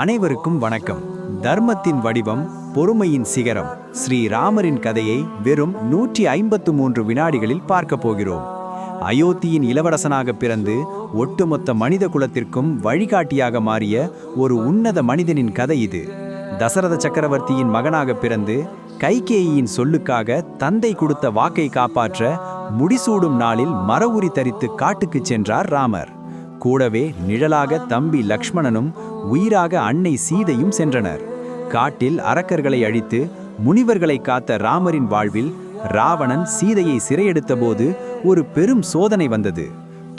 அனைவருக்கும் வணக்கம். தர்மத்தின் வடிவம், பொறுமையின் சிகரம் ஸ்ரீராமரின் கதையை வெறும் 153 வினாடிகளில் பார்க்க போகிறோம். அயோத்தியின் இளவரசனாக பிறந்து ஒட்டுமொத்த மனித குலத்திற்கும் வழிகாட்டியாக மாறிய ஒரு உன்னத மனிதனின் கதை இது. தசரத சக்கரவர்த்தியின் மகனாக பிறந்து கைகேயியின் சொல்லுக்காக தந்தை கொடுத்த வாக்கை காப்பாற்ற முடிசூடும் நாளில் மரவுரி தரித்து காட்டுக்குச் சென்றார் ராமர். கூடவே நிழலாக தம்பி லக்ஷ்மணனும் உயிராக அன்னை சீதையும் சென்றனர். காட்டில் அரக்கர்களை அழித்து முனிவர்களை காத்த ராமரின் வாழ்வில் ராவணன் சீதையை சிறையெடுத்தபோது ஒரு பெரும் சோதனை வந்தது.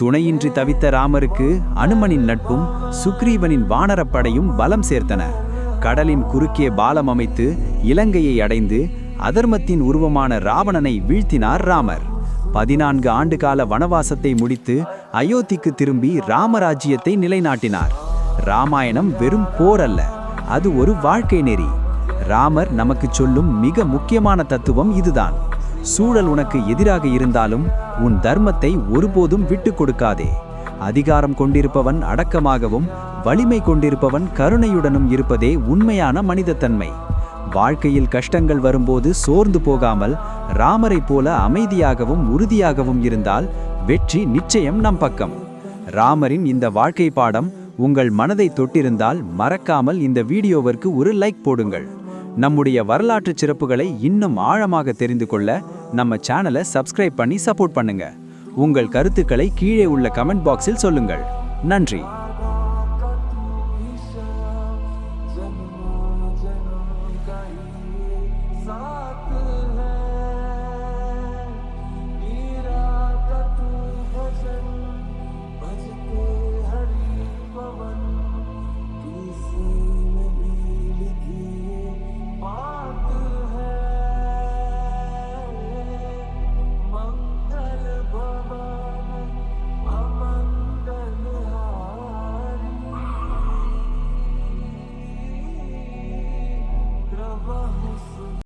துணையின்றி தவித்த ராமருக்கு அனுமனின் நட்பும் சுக்ரீவனின் வானரப்படையும் பலம் சேர்த்தன. கடலின் குறுக்கே பாலம் அமைத்து இலங்கையை அடைந்து அதர்மத்தின் உருவமான ராவணனை வீழ்த்தினார் ராமர். 14 ஆண்டுகால வனவாசத்தை முடித்து அயோத்திக்கு திரும்பி ராமராஜ்யத்தை நிலைநாட்டினார். ராமாயணம் வெறும் போர் அல்ல, அது ஒரு வாழ்க்கை நெறி. ராமர் நமக்கு சொல்லும் மிக முக்கியமான தத்துவம் இதுதான். சூழல் உனக்கு எதிராக இருந்தாலும் உன் தர்மத்தை ஒருபோதும் விட்டு கொடுக்காதே. அதிகாரம் கொண்டிருப்பவன் அடக்கமாகவும் வலிமை கொண்டிருப்பவன் கருணையுடனும் இருப்பதே உண்மையான மனிதத்தன்மை. வாழ்க்கையில் கஷ்டங்கள் வரும்போது சோர்ந்து போகாமல் ராமரை போல அமைதியாகவும் உறுதியாகவும் இருந்தால் வெற்றி நிச்சயம் நம் பக்கம். ராமரின் இந்த வாழ்க்கை பாடம் உங்கள் மனதை தொட்டிருந்தால் மறக்காமல் இந்த வீடியோவிற்கு ஒரு லைக் போடுங்கள். நம்முடைய வரலாற்று சிறப்புகளை இன்னும் ஆழமாக தெரிந்து கொள்ள நம்ம சேனலை சப்ஸ்கிரைப் பண்ணி சப்போர்ட் பண்ணுங்க. உங்கள் கருத்துக்களை கீழே உள்ள கமெண்ட் பாக்ஸில் சொல்லுங்கள். நன்றி.